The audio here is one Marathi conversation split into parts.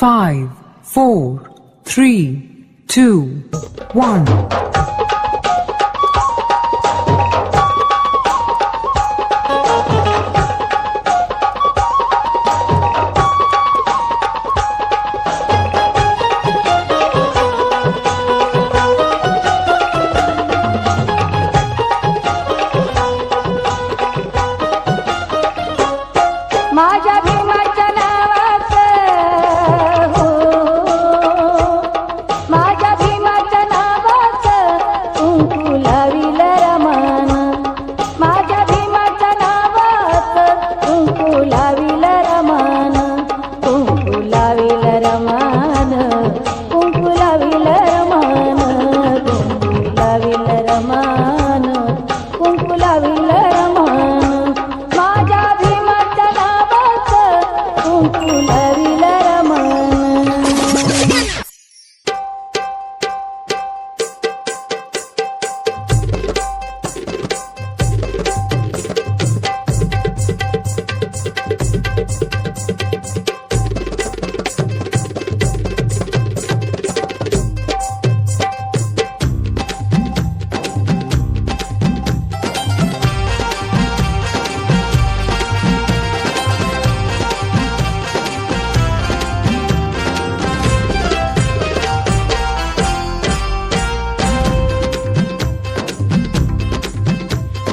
5, 4, 3, 2, 1. माझ्या भीमाच्या नावाचं हो, माझ्या भीमाच्या नावाचं कुंकू लाविल रमान, माझ्या भीमाच्या नावाचं कुंकू लाविल रमान, कुंकू लाविल रमान, कुंकू लाविल रमान, कुंकू लाविल रमान, कुंकू लाविल रमान, माझ्या भीमाच्या नावाचं कुंकू लाविल रमान.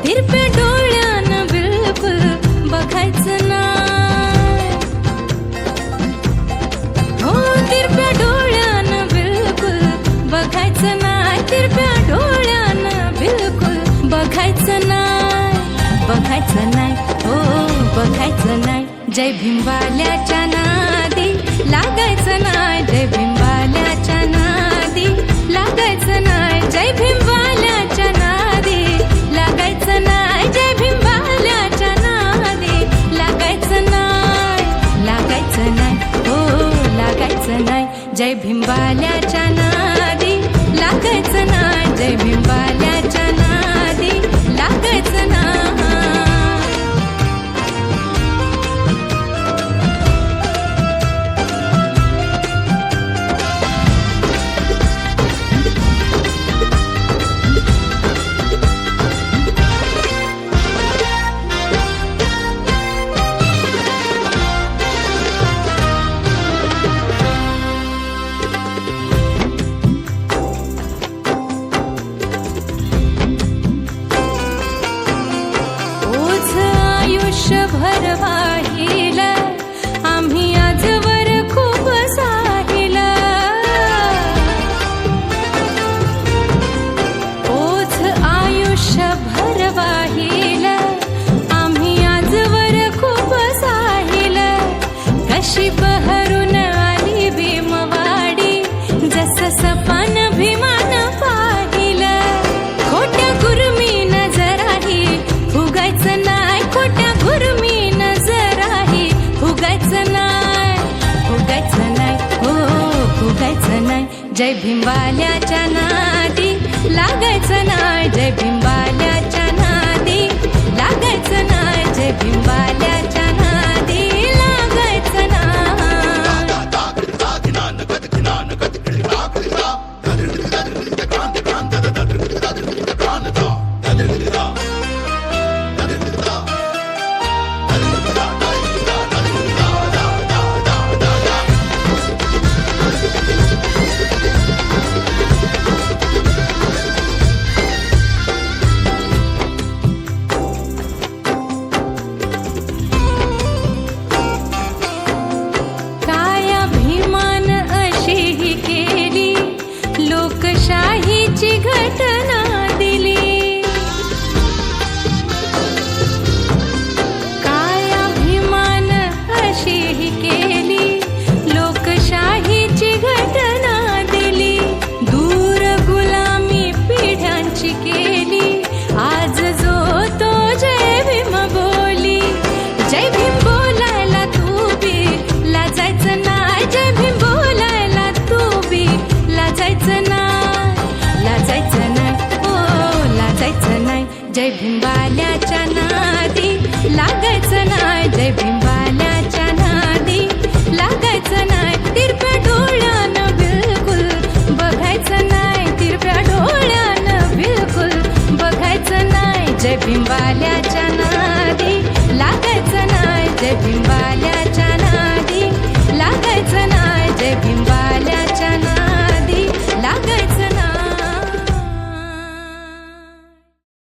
तिरप्या डोळ्यानं बिलकुल बघायचं नाही, हो तिरप्या डोळ्यानं बिलकुल बघायचं नाही, तिरप्या डोळ्यानं बिलकुल बघायचं नाही, बघायचं नाही, हो बघायचं नाही. जय भीमवाल्याच्या नादी लागायचं नाही, जय भीमवाल्याच्या नादी लागायचं नाही, जय भीमवाल्याच्या नादी लागायचं नाही, जय भीमवाल्याच्या नादी लागायचं नाही, लागायचं नाही, हो लागायचं नाही, जय भीमवाल्याच्या नादी लागायचं नाही, जय भीमवाल्याच्या नादी लागायचं नाही. आयुष्यभर वाहिला आम्ही आजवर खूप साहिला, ओझ आयुष्यभर वाहिला आम्ही आजवर खूप साहिला, कशी बहरून आली भीमवाडी जसं सपान भीमान पाहिलं, खोट्या गुरमी नजराही फुगायचं नाही, खोट्या गुरमी नजराही फुगायचं नाही, फुगायचं नाही, हो फुगायचं नाही, जय भीमवाल्याच्या नादी लागायचं नाही, जय भीमवाल्याच्या नादी लागायचं नाही, जय भीमवाल्याच्या नादी लागायचं नाही. काया भीमान अशीही केली, लोकशाहीची घटना दिली, काया भीमान अशीही केली, लोकशाहीची घटना दिली, दूर गुलामी पिढ्यांची केली, आज जो तो जय भीम बोली, जय भीम बोलायला तू बी लाजायचं नाही, जय भीम बोलायला तू बी लाजायचं नाही, लाजायचं नाही, हो लाजायचं नाही, जय भीमवाल्याच्या नादी लागायचं नाही, जय भीमवाल्याच्या नादी लागायचं नाही, भिंबाल्याच्या